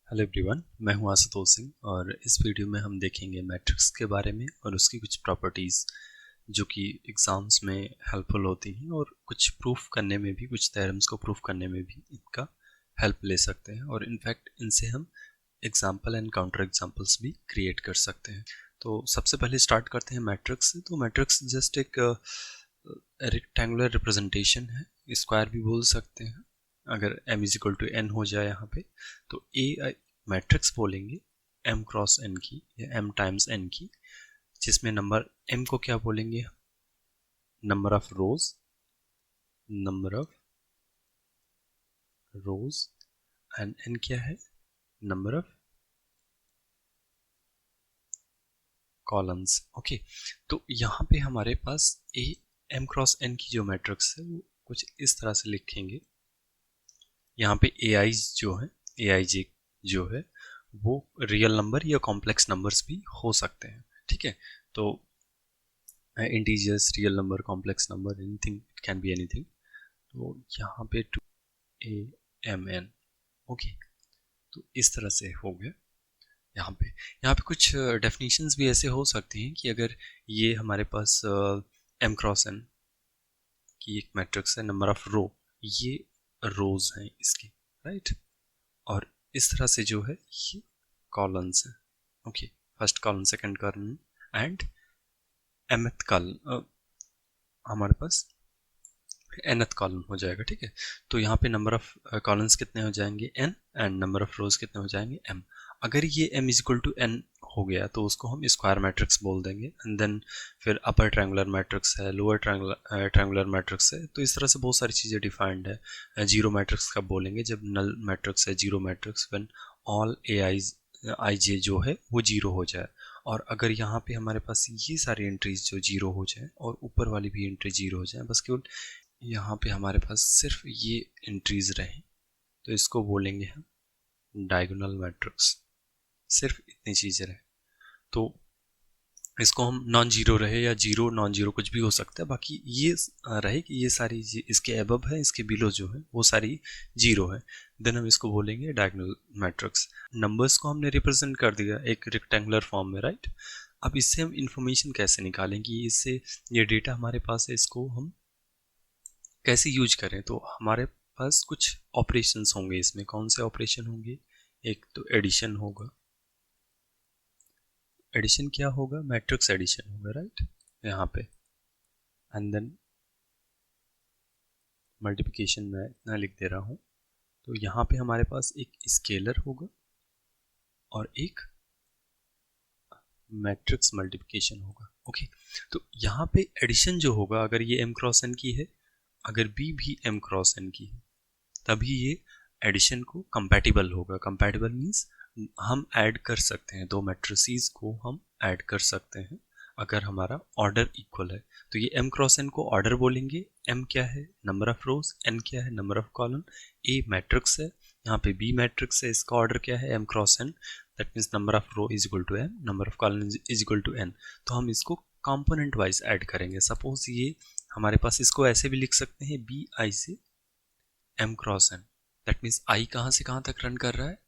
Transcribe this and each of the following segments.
Hello everyone, मैं हूं आशुतोष सिंह और इस वीडियो में हम देखेंगे मैट्रिक्स के बारे में और उसकी कुछ प्रॉपर्टीज़ जो कि एग्ज़ाम्स में हेल्पफुल होती हैं और कुछ प्रूफ करने में भी, कुछ थ्योरम्स को प्रूफ करने में भी इनका हेल्प ले सकते हैं और इनफैक्ट इनसे हम एग्जाम्पल एंड काउंटर एग्जाम्पल्स भी क्रिएट कर सकते हैं। तो सबसे पहले स्टार्ट करते हैं मैट्रिक्स से। तो मैट्रिक्स जस्ट एक रेक्टेंगुलर रिप्रेजेंटेशन है, स्क्वायर भी बोल सकते हैं। अगर m is equal to n हो जाए यहाँ पे तो ए मैट्रिक्स बोलेंगे m क्रॉस n की या m टाइम्स n की, जिसमें नंबर m को क्या बोलेंगे, number of rose, number of rose and n क्या है, नंबर ऑफ कॉलम्स। ओके, तो यहाँ पे हमारे पास ए m क्रॉस n की जो मैट्रिक्स है वो कुछ इस तरह से लिखेंगे। यहाँ पे ए आई जो है, ए आई जे जो है वो रियल नंबर या कॉम्प्लेक्स नंबर्स भी हो सकते हैं। ठीक है, तो integers, real number, complex number, anything, it can be anything. तो यहाँ पे 2AMN। ओके, तो इस तरह से हो गया। यहाँ पे कुछ डेफिनेशंस भी ऐसे हो सकती हैं कि अगर ये हमारे पास m क्रॉस n की एक मैट्रिक्स है, नंबर ऑफ रो, ये रोज हैं इसकी, राइट, और इस तरह से जो है ये कॉलम्स हैं। Okay, first column, second column and mth column हमारे पास nth कॉलम हो जाएगा। ठीक है, तो यहाँ पे नंबर ऑफ कॉलम्स कितने हो जाएंगे n and number of rows कितने हो जाएंगे m। अगर ये m is equal to n हो गया तो उसको हम स्क्वायर मैट्रिक्स बोल देंगे एंड देन फिर अपर ट्रायंगुलर मैट्रिक्स है, लोअर ट्रायंगुलर मैट्रिक्स है। तो इस तरह से बहुत सारी चीज़ें डिफाइंड है। जीरो मैट्रिक्स कब बोलेंगे, जब नल मैट्रिक्स है, zero matrix when all I J जो है वो जीरो हो जाए। और अगर यहाँ पे हमारे पास ये सारी एंट्रीज जो जीरो हो जाए और ऊपर वाली भी एंट्री जीरो हो जाए, बस केवल यहाँ पे हमारे पास सिर्फ ये एंट्रीज रहे, तो इसको बोलेंगे हम डायगोनल मैट्रिक्स। सिर्फ इतनी चीज़ें रहे तो इसको हम नॉन जीरो रहे या जीरो नॉन जीरो कुछ भी हो सकता है, बाकी ये रहे कि ये सारी इसके अबव है, इसके बिलो जो है वो सारी जीरो है, देन हम इसको बोलेंगे डायगोनल मैट्रिक्स। नंबर्स को हमने रिप्रेजेंट कर दिया एक रेक्टेंगुलर फॉर्म में, राइट। अब इससे हम इंफॉर्मेशन कैसे निकालें कि इससे ये डेटा हमारे पास है, इसको हम कैसे यूज करें। तो हमारे पास कुछ ऑपरेशंस होंगे इसमें। कौन से ऑपरेशन होंगे, एक तो एडिशन होगा। एडिशन क्या होगा, मैट्रिक्स एडिशन होगा, राइट, यहाँ पे। एंड देन मल्टीप्लिकेशन मैं इतना लिख दे रहा हूँ, तो यहाँ पे हमारे पास एक स्केलर होगा और एक मैट्रिक्स मल्टीप्लिकेशन होगा। ओके, तो यहाँ पे एडिशन जो होगा, अगर ये m क्रॉस n की है, अगर b भी m क्रॉस n की है, तभी ये एडिशन को कंपैटिबल होगा। कंपैटिबल मीन्स हम ऐड कर सकते हैं, दो मैट्रिसेस को हम ऐड कर सकते हैं अगर हमारा ऑर्डर इक्वल है। तो ये m क्रॉस n को ऑर्डर बोलेंगे। m क्या है, नंबर ऑफ रोज, n क्या है, number of column, a matrix है, यहाँ पे b मैट्रिक्स है, इसका ऑर्डर क्या है, m cross n, that means number of row is equal to m, number of column is equal to n। तो हम इसको कंपोनेंट वाइज ऐड करेंगे। सपोज ये हमारे पास, इसको ऐसे भी लिख सकते हैं, बी आई से m cross n, that means i कहाँ से कहाँ तक रन कर रहा है,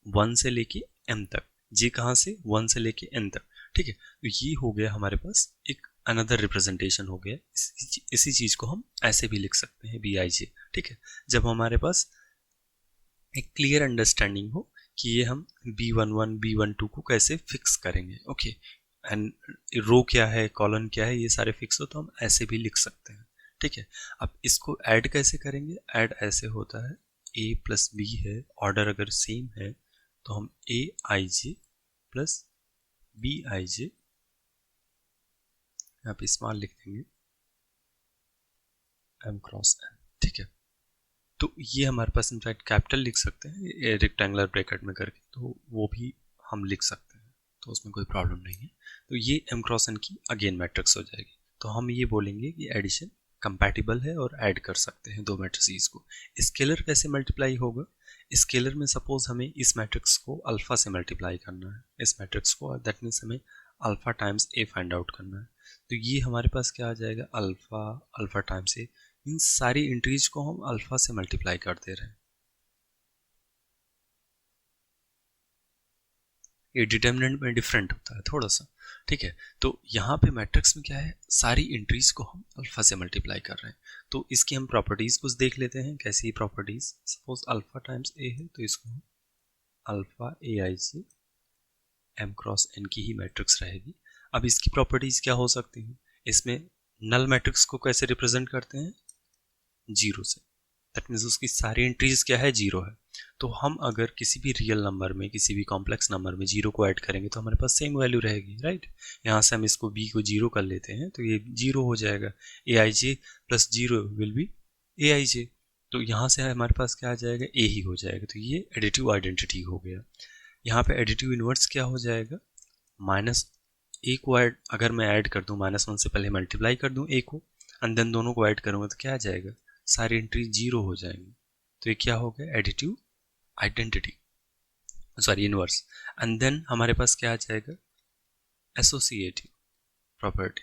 1 से लेके m तक, j कहाँ से 1 से लेके n तक। ठीक है, तो ये हो गया हमारे पास एक अनदर रिप्रेजेंटेशन हो गया। इसी चीज को हम ऐसे भी लिख सकते हैं, बी आई जे। ठीक है, जब हमारे पास एक क्लियर अंडरस्टैंडिंग हो कि ये हम b11 b12 को कैसे फिक्स करेंगे। ओके, एंड रो क्या है, कॉलम क्या है, ये सारे फिक्स हो तो हम ऐसे भी लिख सकते हैं। ठीक है, अब इसको ऐड कैसे करेंगे, ऐड ऐसे होता है, a प्लस बी है, ऑर्डर अगर सेम है तो हम ए I J plus B I जे, यहाँ पे स्मॉल लिख देंगे, m क्रॉस n। ठीक है, तो ये हमारे पास इनफैक्ट कैपिटल लिख सकते हैं रेक्टेंगुलर ब्रैकेट में करके, तो वो भी हम लिख सकते हैं, तो उसमें कोई प्रॉब्लम नहीं है। तो ये m क्रॉस n की अगेन मैट्रिक्स हो जाएगी। तो हम ये बोलेंगे कि एडिशन कंपैटिबल है और ऐड कर सकते हैं दो मैट्रिसेस को। स्केलर कैसे मल्टीप्लाई होगा, स्केलर में सपोज हमें इस मैट्रिक्स को अल्फा से मल्टीप्लाई करना है, इस मैट्रिक्स को, दैट मीन्स हमें अल्फा टाइम्स ए फाइंड आउट करना है। तो ये हमारे पास क्या आ जाएगा, अल्फा, अल्फा टाइम्स ए। इन सारी एंट्रीज को हम अल्फा से मल्टीप्लाई कर दे रहे हैं। ये डिटर्मिनेंट में डिफरेंट होता है थोड़ा सा, ठीक है। तो यहाँ पे मैट्रिक्स में क्या है, सारी एंट्रीज को हम अल्फा से मल्टीप्लाई कर रहे हैं। तो इसकी हम प्रॉपर्टीज कुछ देख लेते हैं, कैसी प्रॉपर्टीज। सपोज अल्फा टाइम्स ए है, तो इसको हम अल्फा ए आई से एम क्रॉस एन की ही मैट्रिक्स रहेगी। अब इसकी प्रॉपर्टीज क्या हो सकती हैं, इसमें नल मैट्रिक्स को कैसे रिप्रेजेंट करते हैं, जीरो से। दैट मीन्स उसकी सारी एंट्रीज क्या है, जीरो है। तो हम अगर किसी भी रियल नंबर में, किसी भी कॉम्प्लेक्स नंबर में जीरो को ऐड करेंगे तो हमारे पास सेम वैल्यू रहेगी, राइट। यहाँ से हम इसको बी को जीरो कर लेते हैं तो ये जीरो हो जाएगा। ए I J plus zero will be A I जे। तो यहाँ से हमारे पास क्या आ जाएगा, ए ही हो जाएगा। तो ये एडिटिव आइडेंटिटी हो गया। यहाँ पे एडिटिव इनवर्स क्या हो जाएगा, माइनस ए को ऐड, अगर मैं ऐड कर दूँ -1 से पहले मल्टीप्लाई कर दूँ ए को, एंड देन दोनों को ऐड करूँगा तो क्या आ जाएगा, सारी एंट्री जीरो हो जाएंगी। तो ये क्या हो गया, additive identity, sorry inverse. And then हमारे पास क्या आ जाएगा, एसोसिएटिव प्रॉपर्टी।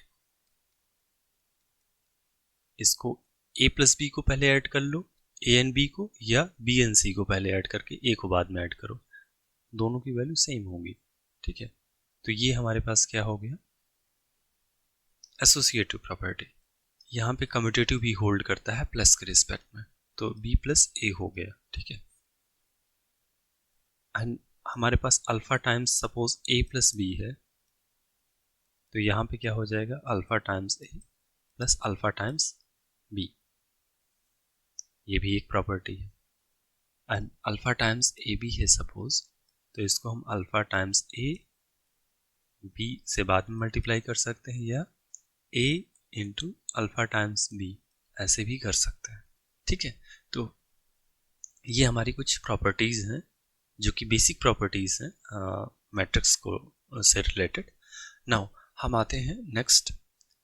इसको ए प्लस बी को पहले ऐड कर लो, ए एन बी को, या बी एन सी को पहले ऐड करके ए को बाद में ऐड करो, दोनों की वैल्यू सेम होगी, ठीक है। तो ये हमारे पास क्या हो गया, एसोसिएटिव प्रॉपर्टी। यहाँ पे कम्यूटेटिव भी होल्ड करता है प्लस के रिस्पेक्ट में, तो b प्लस ए हो गया, ठीक है। एंड हमारे पास alpha times suppose a plus B है, तो यहाँ पे क्या हो जाएगा, alpha times a plus alpha times b, ये भी एक प्रॉपर्टी है। And alpha times A B है सपोज, तो इसको हम अल्फा टाइम्स a b से बाद में मल्टीप्लाई कर सकते हैं, या a into alpha times b ऐसे भी कर सकते हैं, ठीक है। तो ये हमारी कुछ प्रॉपर्टीज हैं जो कि बेसिक प्रॉपर्टीज हैं मैट्रिक्स को से रिलेटेड। नाउ हम आते हैं नेक्स्ट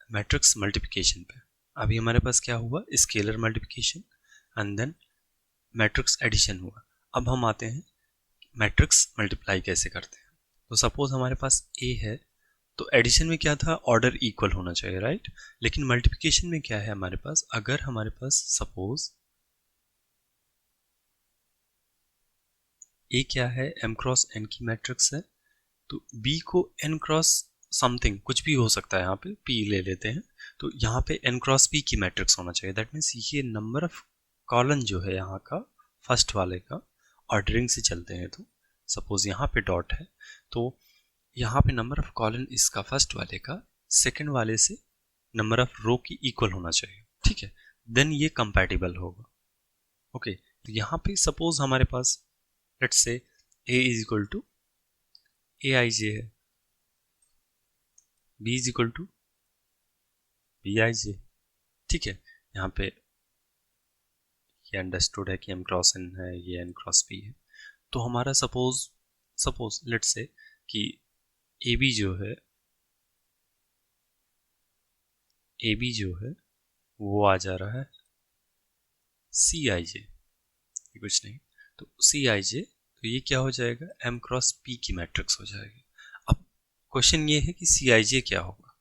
मैट्रिक्स मल्टीप्लिकेशन पे। अभी हमारे पास क्या हुआ, scalar multiplication and then matrix addition हुआ। अब हम आते हैं मैट्रिक्स मल्टीप्लाई कैसे करते हैं। तो सपोज हमारे पास ए है, तो एडिशन में क्या था, ऑर्डर इक्वल होना चाहिए, राइट। लेकिन मल्टीप्लिकेशन में क्या है हमारे पास, अगर हमारे पास सपोज ए क्या है, एम क्रॉस एन की मैट्रिक्स है, तो बी को एन क्रॉस समथिंग, कुछ भी हो सकता है, यहाँ पे पी ले लेते हैं, तो यहाँ पे एन क्रॉस पी की मैट्रिक्स होना चाहिए। दैट मीन्स ये नंबर ऑफ कॉलन जो है यहाँ का, फर्स्ट वाले का ऑर्डरिंग से चलते हैं, तो सपोज यहाँ पे डॉट है, तो यहाँ पे नंबर ऑफ कॉलन इसका फर्स्ट वाले का सेकंड वाले से नंबर ऑफ रो की इक्वल होना चाहिए, ठीक है। देन ये कंपैटिबल होगा, ओके। तो यहाँ पे सपोज हमारे पास let's say a is equal to A I J है, b is equal to B I J, ठीक है। यहाँ पे ये अंडरस्टूड है कि m क्रॉस n है, ये n क्रॉस p है। तो हमारा सपोज लेट्स से कि AB जो है वो आ जा रहा है सी आई जे, कुछ नहीं, तो सी आई जे, तो ये क्या हो जाएगा, m क्रॉस p की मैट्रिक्स हो जाएगी। अब क्वेश्चन ये है कि सी आई जे क्या होगा,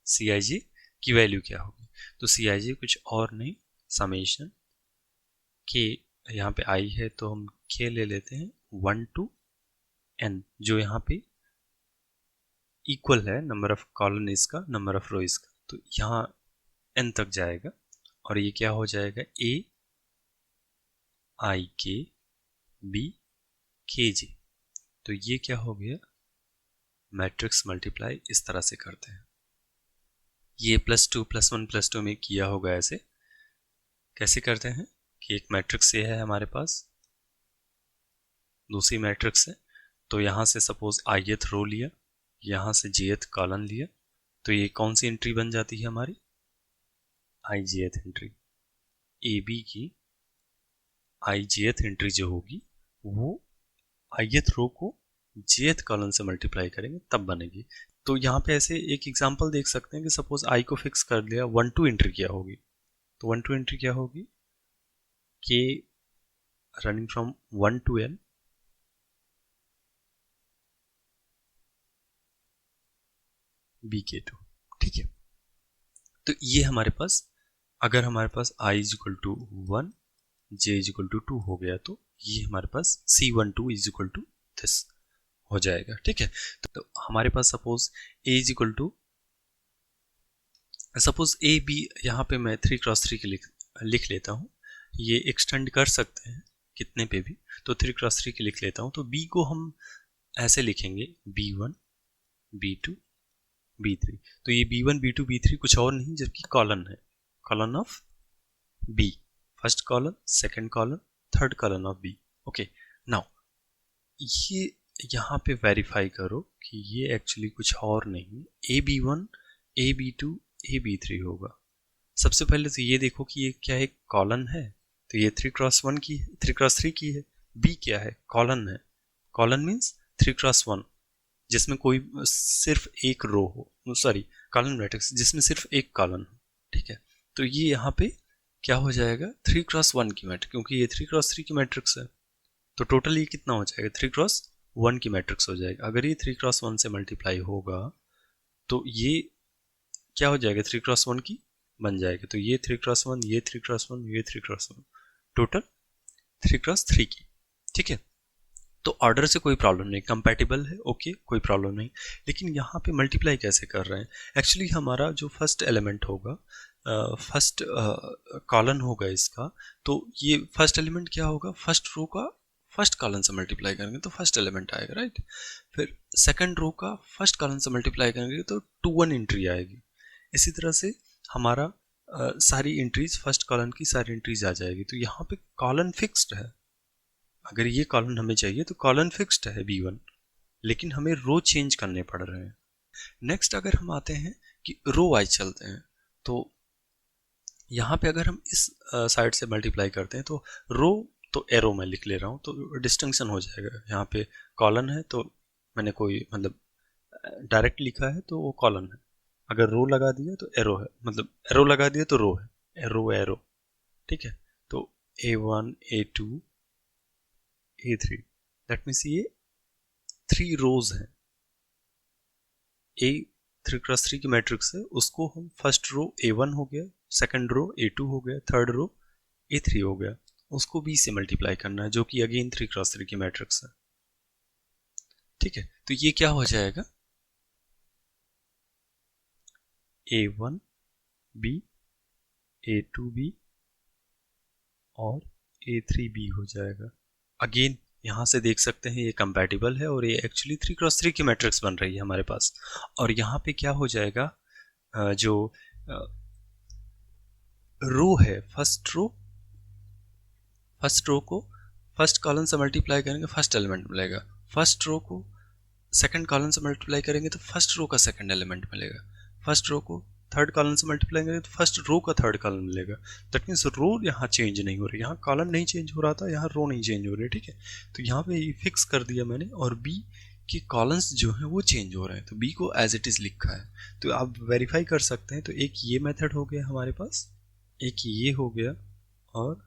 सी आई जे की वैल्यू क्या होगी। तो सी आई जे कुछ और नहीं, समेशन के, यहाँ पे आई है तो हम के ले लेते हैं 1 to n, जो यहाँ पे इक्वल है नंबर ऑफ कॉलन इसका, नंबर ऑफ रो इसका, तो यहाँ n तक जाएगा, और ये क्या हो जाएगा, a आई के बी के जे। तो ये क्या हो गया, मैट्रिक्स मल्टीप्लाई इस तरह से करते हैं। ये +2 +1 +2 में किया होगा, ऐसे कैसे करते हैं कि एक मैट्रिक्स ये है हमारे पास, दूसरी मैट्रिक्स है, तो यहाँ से सपोज ith रो लिया, यहाँ से jth कॉलन लिया, तो ये कौन सी एंट्री बन जाती है हमारी, ijth एंट्री। AB की ijth एंट्री जो होगी वो ith रो को jth कॉलन से मल्टीप्लाई करेंगे तब बनेगी। तो यहाँ पे ऐसे एक एग्जांपल देख सकते हैं कि सपोज i को फिक्स कर दिया, 1 to एंट्री क्या होगी, तो 1 to एंट्री क्या होगी, k running from 1 to n bk2, ठीक है। तो ये हमारे पास, अगर हमारे पास i is equal to 1, j is equal to 2 हो गया, तो ये हमारे पास C12 is equal to this हो जाएगा। ठीक है, तो हमारे पास suppose A is equal to, suppose A B, यहाँ पे मैं 3x3 के लिख लेता हूँ, ये एक्सटेंड कर सकते हैं कितने पे भी, तो 3x3 के लिख लेता हूँ। तो बी को हम ऐसे लिखेंगे B1 B2 B3। तो ये B1 B2 B3 कुछ और नहीं जबकि कॉलन है, colon of B, first colon, second colon, third colon of B। Okay, now ये यहाँ पे वेरीफाई करो कि ये एक्चुअली कुछ और नहीं, AB1 AB2 AB3 होगा। सबसे पहले तो ये देखो कि ये क्या है, कॉलन है, तो ये 3x1 की है, 3x3 की है। B क्या है, कॉलन है, कॉलन मीन्स 3x1 जिसमें कोई सिर्फ एक रो हो, सॉरी कॉलन मैट्रिक्स जिसमें सिर्फ एक कॉलन हो। ठीक है, तो ये यहाँ पे क्या हो जाएगा, 3x1 की मैट्रिक्स, क्योंकि ये 3x3 की मैट्रिक्स है तो टोटल ये कितना हो जाएगा, 3x1 की मैट्रिक्स हो जाएगा। अगर ये 3x1 से मल्टीप्लाई होगा तो ये क्या हो जाएगा, 3x1 की बन जाएगा। तो ये 3x1, ये 3x1, ये 3x1, टोटल 3x3 की। ठीक है, तो ऑर्डर से कोई प्रॉब्लम नहीं, कंपैटिबल है, ओके, कोई प्रॉब्लम नहीं। लेकिन यहाँ पे मल्टीप्लाई कैसे कर रहे हैं, एक्चुअली हमारा जो फर्स्ट एलिमेंट होगा, फर्स्ट कॉलन होगा इसका, तो ये फर्स्ट एलिमेंट क्या होगा, फर्स्ट रो का फर्स्ट कॉलन से मल्टीप्लाई करेंगे तो फर्स्ट एलिमेंट आएगा, राइट। फिर सेकंड रो का फर्स्ट कॉलन से मल्टीप्लाई करेंगे तो 2 1 एंट्री आएगी। इसी तरह से हमारा सारी एंट्रीज, फर्स्ट कॉलन की सारी एंट्रीज आ जाएगी। तो यहाँ पे कॉलन फिक्स्ड है, अगर ये कॉलन हमें चाहिए तो कॉलन फिक्स्ड है B1, लेकिन हमें रो चेंज करने पड़ रहे हैं। नेक्स्ट अगर हम आते हैं कि रो वाइज चलते हैं, तो यहाँ पे अगर हम इस साइड से मल्टीप्लाई करते हैं तो रो, तो एरो में लिख ले रहा हूँ तो डिस्टिंक्शन हो जाएगा। यहाँ पे कॉलन है तो मैंने कोई मतलब डायरेक्ट लिखा है तो वो कॉलन है, अगर रो लगा दिया तो एरो है, मतलब एरो लगा दिया तो रो है, एरो एरो। ठीक है, तो A1 A2 A3, that means ये 3 रोज हैं। A 3x3 की मैट्रिक्स है, उसको हम फर्स्ट रो A1 हो गया, सेकंड रो A2 हो गया, थर्ड रो A3 हो गया, उसको B से मल्टीप्लाई करना है जो कि अगेन 3x3 की मैट्रिक्स है। ठीक है, तो ये क्या हो जाएगा, A1 B A2 B और A3 B हो जाएगा। अगेन यहाँ से देख सकते हैं ये कंपैटिबल है और ये एक्चुअली 3x3 की मैट्रिक्स बन रही है हमारे पास। और यहाँ पे क्या हो जाएगा, जो रो है, फर्स्ट रो को फर्स्ट कॉलम से मल्टीप्लाई करेंगे, फर्स्ट एलिमेंट मिलेगा। फर्स्ट रो को सेकंड कॉलम से मल्टीप्लाई करेंगे तो फर्स्ट रो का सेकंड एलिमेंट मिलेगा। फर्स्ट रो को थर्ड कॉलम से मल्टीप्लाई करेंगे तो फर्स्ट रो का थर्ड कॉलम मिलेगा। दैट मीन्स रो यहाँ चेंज नहीं हो रही, यहाँ कॉलम नहीं चेंज हो रहा था, यहाँ रो नहीं चेंज हो रही है। ठीक है, तो यहाँ पे ये फिक्स कर दिया मैंने, और बी के कॉलम्स जो हैं वो चेंज हो रहे हैं, तो बी को एज इट इज़ लिखा है। तो आप वेरीफाई कर सकते हैं। तो एक ये मेथड हो गया हमारे पास, एक ये हो गया और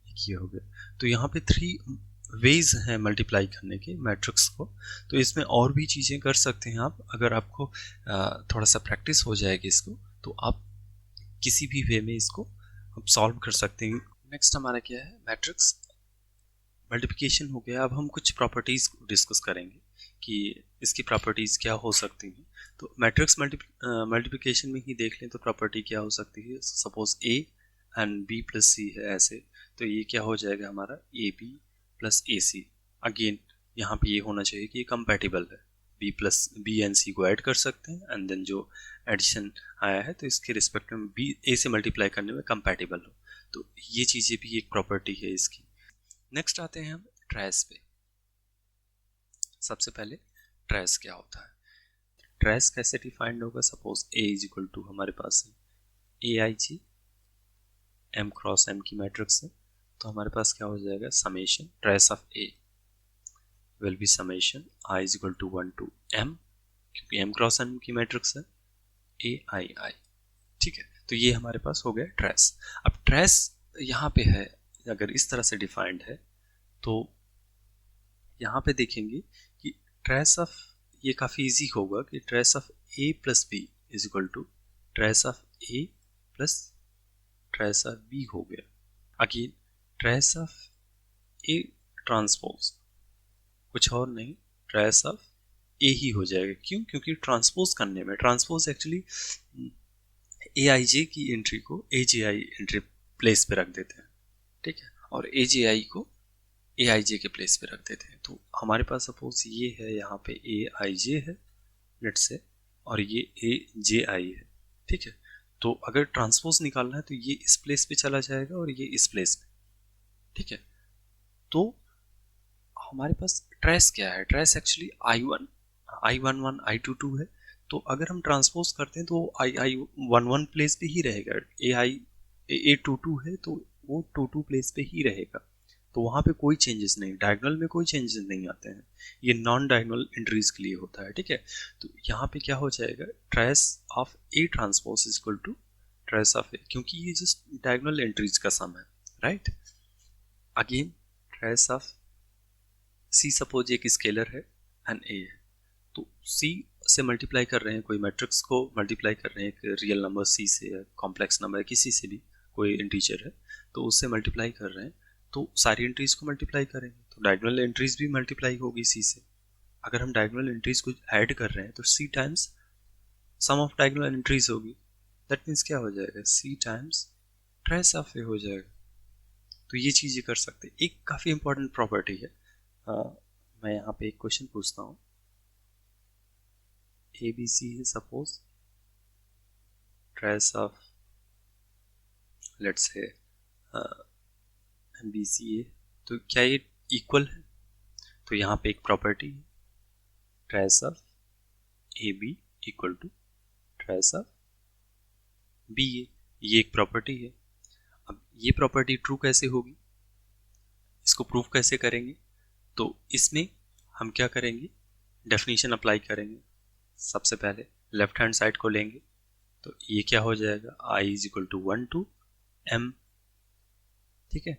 एक ये हो गया। तो यहाँ पे 3 वेज हैं मल्टीप्लाई करने के मैट्रिक्स को। तो इसमें और भी चीज़ें कर सकते हैं आप, अगर आपको थोड़ा सा प्रैक्टिस हो जाएगी इसको, तो आप किसी भी वे में इसको आप सॉल्व कर सकते हैं। नेक्स्ट हमारा क्या है, मैट्रिक्स मल्टीप्लिकेशन हो गया। अब हम कुछ प्रॉपर्टीज़ को डिस्कस करेंगे कि इसकी प्रॉपर्टीज़ क्या हो सकती हैं। तो मैट्रिक्स मल्टीप्लिकेशन में ही देख लें तो प्रॉपर्टी क्या हो सकती है। Suppose A and B plus C है ऐसे, तो ये क्या हो जाएगा हमारा AB प्लस AC। अगेन यहाँ पे ये होना चाहिए कि ये कंपैटिबल है, B एंड C को ऐड कर सकते हैं एंड देन जो एडिशन आया है तो इसके रिस्पेक्ट में B A से मल्टीप्लाई करने में कंपैटिबल हो। तो ये चीज़ें भी एक प्रॉपर्टी है इसकी। नेक्स्ट आते हैं हम ट्रेस पे। सबसे पहले ट्रेस क्या होता है, ट्रेस कैसे डिफाइंड होगा। Suppose A is equal to हमारे पास है AIG M क्रॉस M की मैट्रिक्स है, तो हमारे पास क्या हो जाएगा, summation trace of A will be summation I is equal to 1 to M, क्योंकि M क्रॉस M की मैट्रिक्स है AII। ठीक है, तो ये हमारे पास हो गया ट्रेस। अब ट्रेस यहाँ पे है, अगर इस तरह से डिफाइंड है तो यहाँ पे देखेंगे कि ट्रेस ऑफ, ये काफ़ी इजी होगा कि trace of A plus B is equal to trace of A plus trace of B हो गया। Again trace of A transpose कुछ और नहीं, ट्रेस ऑफ ए ही हो जाएगा। क्यों? क्योंकि ट्रांसपोज करने में, ट्रांसपोज एक्चुअली ए आई जे की एंट्री को ए जे आई एंट्री प्लेस पे रख देते हैं, ठीक है, और ए जे आई को ए आई जे के प्लेस पे रख देते हैं। तो हमारे पास सपोज ये है, यहाँ पे ए आई जे है लेट से, और ये ए जे आई है, ठीक है। तो अगर ट्रांसपोज निकालना है तो ये इस प्लेस पे चला जाएगा और ये इस प्लेस पे, ठीक है। तो हमारे पास ट्रेस क्या है? ट्रेस एक्चुअली I11 I22 है। तो अगर हम ट्रांसपोज करते हैं तो I11 प्लेस पे ही रहेगा। A22 है तो वो 22 प्लेस पे ही रहेगा। तो वहाँ पे कोई चेंजेस नहीं, डायगोनल में कोई चेंजेस नहीं आते हैं। ये नॉन डायगोनल एंट्रीज के लिए होता है, ठीक है। तो यहाँ पे क्या हो जाएगा, trace of A transpose is equal to trace of A, क्योंकि ये जस्ट डायगोनल एंट्रीज का सम है, right. Again trace of C, suppose एक स्केलर है एंड ए है, तो सी से मल्टीप्लाई कर रहे हैं, कोई मैट्रिक्स को मल्टीप्लाई कर रहे हैं एक रियल नंबर सी से, या कॉम्प्लेक्स नंबर किसी से भी, कोई इंटीजर है तो उससे मल्टीप्लाई कर रहे हैं, तो सारी एंट्रीज को मल्टीप्लाई करेंगे तो डायगोनल एंट्रीज भी मल्टीप्लाई होगी सी से। अगर हम डायगोनल एंट्रीज को ऐड कर रहे हैं तो C times sum of diagonal entries होगी। दैट मीन्स क्या हो जाएगा, C times trace of A हो जाएगा। तो ये चीज़ें कर सकते हैं। एक काफ़ी इंपॉर्टेंट प्रॉपर्टी है, मैं यहाँ पे एक क्वेश्चन पूछता हूँ। ए बी सी है suppose, trace of let's say B C A, तो क्या ये इक्वल है? तो यहाँ पे एक प्रॉपर्टी है, trace of A B equal to trace of B A, ये एक प्रॉपर्टी है। अब ये प्रॉपर्टी ट्रू कैसे होगी, इसको प्रूव कैसे करेंगे? तो इसमें हम क्या करेंगे, डेफिनेशन अप्लाई करेंगे। सबसे पहले लेफ्ट हैंड साइड को लेंगे, तो ये क्या हो जाएगा, i is equal to 1 to m, ठीक है।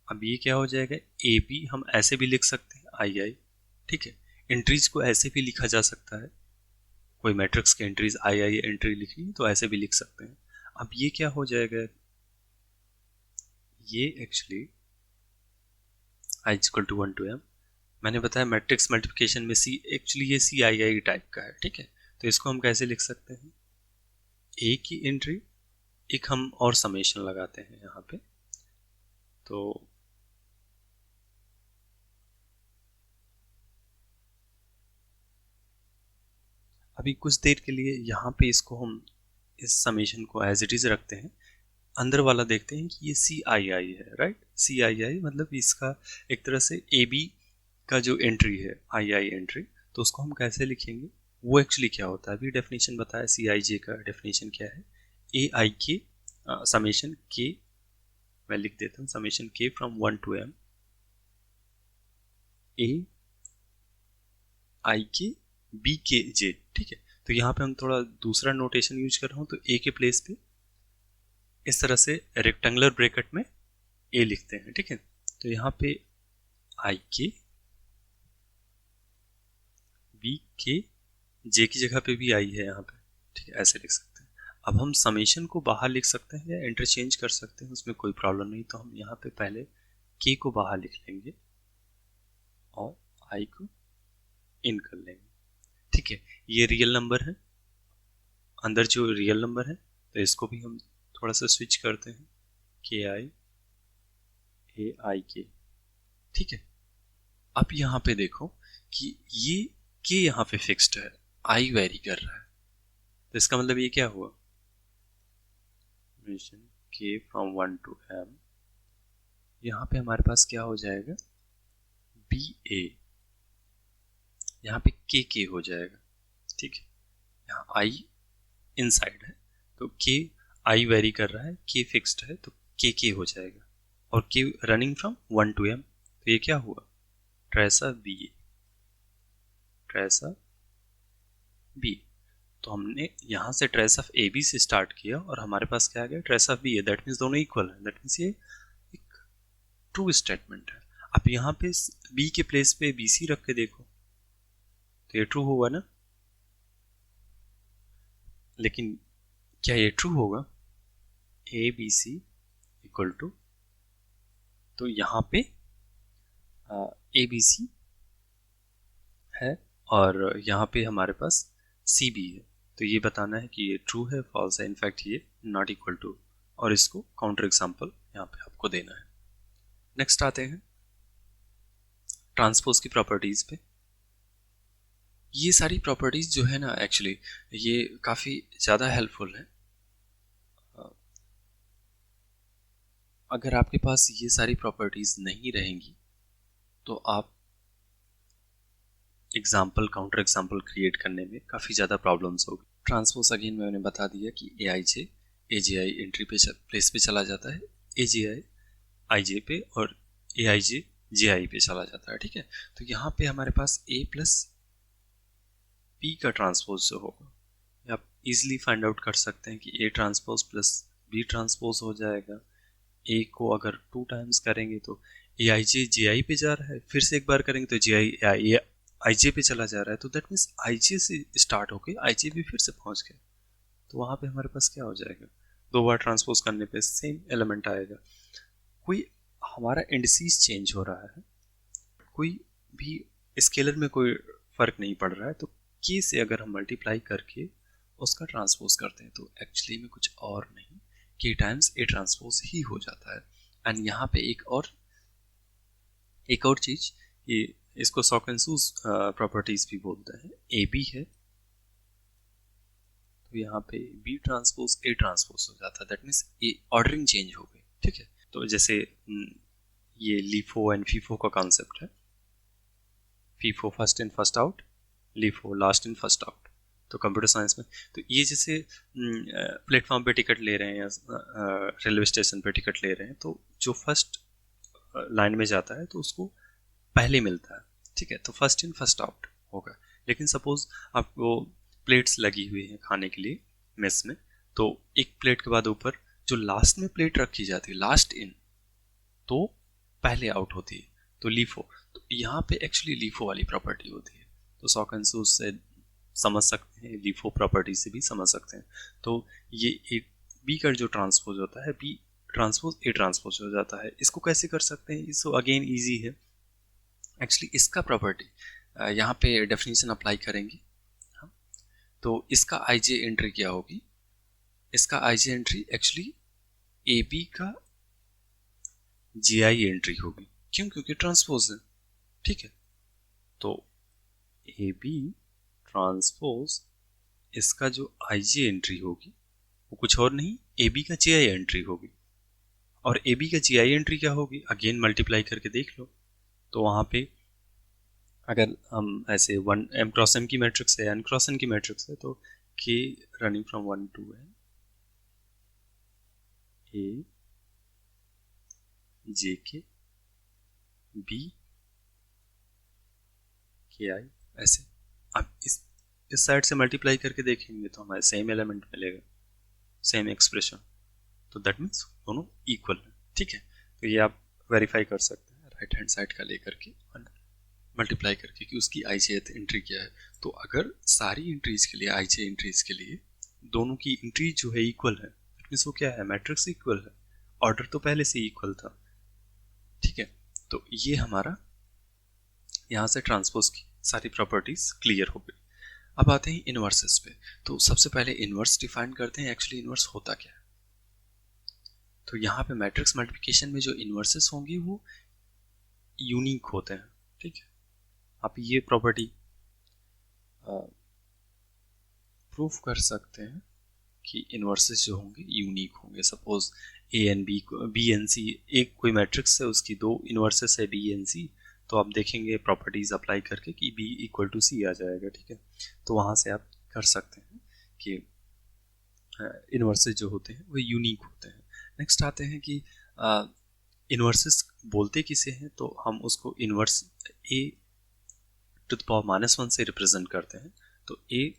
अब ये क्या हो जाएगा, ए बी हम ऐसे भी लिख सकते हैं आई आई, ठीक है। एंट्रीज को ऐसे भी लिखा जा सकता है, कोई मैट्रिक्स के एंट्रीज आई आई एंट्री लिखनी है तो ऐसे भी लिख सकते हैं। अब ये क्या हो जाएगा, ये actually i is equal to 1 to m, मैंने बताया मैट्रिक्स मल्टीप्लिकेशन में सी, एक्चुअली ये सी आई आई टाइप का है, ठीक है। तो इसको हम कैसे लिख सकते हैं, ए की एंट्री, एक हम और समेशन लगाते हैं यहाँ पे, तो अभी कुछ देर के लिए यहाँ पे इसको हम इस समेशन को एज इट इज रखते हैं, अंदर वाला देखते हैं कि ये सी आई आई है, राइट। सी आई आई मतलब इसका एक तरह से ए बी का जो एंट्री है आई आई एंट्री, तो उसको हम कैसे लिखेंगे, वो एक्चुअली क्या होता है, अभी डेफिनेशन बताया सी आई जे का डेफिनेशन क्या है, ए आई के समेशन के, मैं लिख देता हूँ समेशन के फ्रॉम 1 to m ए आई के बी के जे, ठीक है। तो यहाँ पे हम थोड़ा दूसरा नोटेशन यूज कर रहा हूँ, तो ए के प्लेस पे इस तरह से रेक्टेंगुलर ब्रैकेट में ए लिखते हैं, ठीक है। तो यहाँ पे आई के बी के जे की जगह पे भी आई है यहाँ पे, ठीक है, ऐसे लिख सकते हैं। अब हम समेशन को बाहर लिख सकते हैं या इंटरचेंज कर सकते हैं, उसमें कोई प्रॉब्लम नहीं। तो हम यहाँ पे पहले के को बाहर लिख लेंगे और आई को इन कर लेंगे, ठीक है। ये रियल नंबर है, अंदर जो रियल नंबर है, तो इसको भी हम थोड़ा सा स्विच करते हैं, के आई ए आई के, ठीक है। अब यहाँ पे देखो कि ये के यहाँ पे फिक्स्ड है, आई वेरी कर रहा है, तो इसका मतलब ये क्या हुआ, के फ्रॉम 1 to m, यहाँ पे हमारे पास क्या हो जाएगा, बी ए, यहाँ पे के हो जाएगा, ठीक है। यहाँ आई इनसाइड है, तो के आई वेरी कर रहा है, के फिक्स्ड है, तो के हो जाएगा, और के रनिंग फ्रॉम 1 to m, तो ये क्या हुआ, trace of B A, trace of B. तो हमने यहाँ से ट्रेस ऑफ ए बी से स्टार्ट किया और हमारे पास क्या आ गया, ट्रेस ऑफ बी है, दैट मीन्स दोनों इक्वल है, दैट मीन्स ये एक ट्रू स्टेटमेंट है। अब यहाँ पे बी के प्लेस पे बी सी रख के देखो, तो ये ट्रू होगा ना, लेकिन क्या ये ट्रू होगा, A B C equal to, तो यहाँ पे ए बी सी है और यहाँ पे हमारे पास सी भी है। तो ये बताना है कि ये ट्रू है फॉल्स है, इनफैक्ट ये नॉट इक्वल टू, और इसको काउंटर एग्जाम्पल यहाँ पे आपको देना है। नेक्स्ट आते हैं ट्रांसपोज की प्रॉपर्टीज पे। ये सारी प्रॉपर्टीज जो है ना एक्चुअली ये काफ़ी ज़्यादा हेल्पफुल है। अगर आपके पास ये सारी प्रॉपर्टीज नहीं रहेंगी तो आप एग्जाम्पल काउंटर एग्जाम्पल क्रिएट करने में काफ़ी ज़्यादा प्रॉब्लम्स होगी। ट्रांसपोज अगेन मैंने बता दिया कि ए I J A J I entry पे प्लेस पे चला जाता है, ए जे आई आई जे पे, और ए आई जे जे आई पे चला जाता है। ठीक है, तो यहाँ पे हमारे पास ए प्लस पी का ट्रांसपोज जो होगा आप इजिली फाइंड आउट कर सकते हैं कि A transpose plus B transpose हो जाएगा। ए को अगर 2 टाइम्स करेंगे तो ए आई जे जे आई पे जा रहा है, फिर से एक बार करेंगे तो जे आई आई जे पे चला जा रहा है, तो दैट मीन्स आई जे से स्टार्ट होके आई जे पे फिर से पहुंच गया। तो वहां पे हमारे पास क्या हो जाएगा, 2 बार ट्रांसपोज करने पे सेम एलिमेंट आएगा। कोई हमारा इंडिसेस चेंज हो रहा है, कोई भी स्केलर में कोई फर्क नहीं पड़ रहा है, तो के से अगर हम मल्टीप्लाई करके उसका ट्रांसपोज करते हैं तो एक्चुअली में कुछ और नहीं के टाइम्स ए ट्रांसपोज ही हो जाता है। एंड यहाँ पे एक और चीज, ये इसको सॉकेंसूस प्रॉपर्टीज भी बोलते हैं। ए बी है तो यहाँ पे बी ट्रांसपोज ए ट्रांसपोज हो जाता है, that means A ordering change हो गई। ठीक है, तो जैसे ये लीफो एंड फीफो का कॉन्सेप्ट है, FIFO first in first out, LIFO last in first out. तो कंप्यूटर साइंस में तो ये जैसे प्लेटफॉर्म पे टिकट ले रहे हैं या रेलवे स्टेशन पे टिकट ले रहे हैं, तो जो फर्स्ट लाइन में जाता है तो उसको पहले मिलता है। ठीक है, तो फर्स्ट इन फर्स्ट आउट होगा। लेकिन सपोज आपको प्लेट्स लगी हुई हैं खाने के लिए मेस में, तो एक प्लेट के बाद ऊपर जो लास्ट में प्लेट रखी जाती है लास्ट इन, तो पहले आउट होती है, तो लीफो। तो यहाँ पे एक्चुअली लीफो वाली प्रॉपर्टी होती है, तो सॉकेंसूस से समझ सकते हैं, लीफो प्रॉपर्टी से भी समझ सकते हैं। तो ये एक बी का जो ट्रांसपोज होता है बी ट्रांसपोज ए ट्रांसपोज हो जाता है। इसको कैसे कर सकते हैं, इसको अगेन ईजी है एक्चुअली। इसका प्रॉपर्टी यहाँ पे डेफिनेशन अप्लाई करेंगे हम, तो इसका आई जे एंट्री क्या होगी, इसका आई जे एंट्री एक्चुअली ए बी का जी आई एंट्री होगी। क्यों, क्योंकि ट्रांसपोज है। ठीक है, तो ए बी ट्रांसपोज इसका जो आई जे एंट्री होगी वो कुछ और नहीं ए बी का जी आई एंट्री होगी। और ए बी का जी आई एंट्री क्या होगी, अगेन मल्टीप्लाई करके देख लो। तो वहां पे अगर हम ऐसे वन एम क्रॉस एम की मैट्रिक्स है, एन क्रॉस एन की मैट्रिक्स है, तो के रनिंग फ्रॉम 1 to n ए जे के बी के आई, ऐसे अब इस साइड से मल्टीप्लाई करके देखेंगे तो हमारे सेम एलिमेंट मिलेगा, सेम एक्सप्रेशन। तो दैट मीन्स दोनों इक्वल है। ठीक है, तो ये आप वेरीफाई कर सकते हैं राइट हैंड साइड का लेकर के मल्टीप्लाई करके कि उसकी आई जे एंट्री क्या है। तो अगर सारी एंट्रीज के लिए आई जे एंट्रीज के लिए दोनों की एंट्री जो है इक्वल है, मीन्स वो क्या है, मैट्रिक्स इक्वल है, ऑर्डर तो पहले से इक्वल था। ठीक है, तो ये हमारा यहाँ से ट्रांसपोज की सारी प्रॉपर्टीज क्लियर हो गई। अब आते हैं इनवर्सेस पे। तो सबसे पहले इनवर्स डिफाइन करते हैं, एक्चुअली इनवर्स होता क्या है। तो यहाँ पे मैट्रिक्स मल्टीप्लिकेशन में जो इनवर्सेस होंगी वो यूनिक होते हैं। ठीक है, आप ये प्रॉपर्टी प्रूफ कर सकते हैं कि इनवर्सेस जो होंगे यूनिक होंगे। Suppose A N B B N C, एक कोई मैट्रिक्स है उसकी 2 इनवर्सेस है बी एन सी, तो आप देखेंगे प्रॉपर्टीज अप्लाई करके कि बी इक्वल टू सी आ जाएगा। ठीक है, तो वहाँ से आप कर सकते हैं कि इनवर्सेस जो होते हैं वो यूनिक होते हैं। नेक्स्ट आते हैं कि इनवर्सेस बोलते किसे हैं, तो हम उसको inverse A to the power -1 से रिप्रेजेंट करते हैं। तो A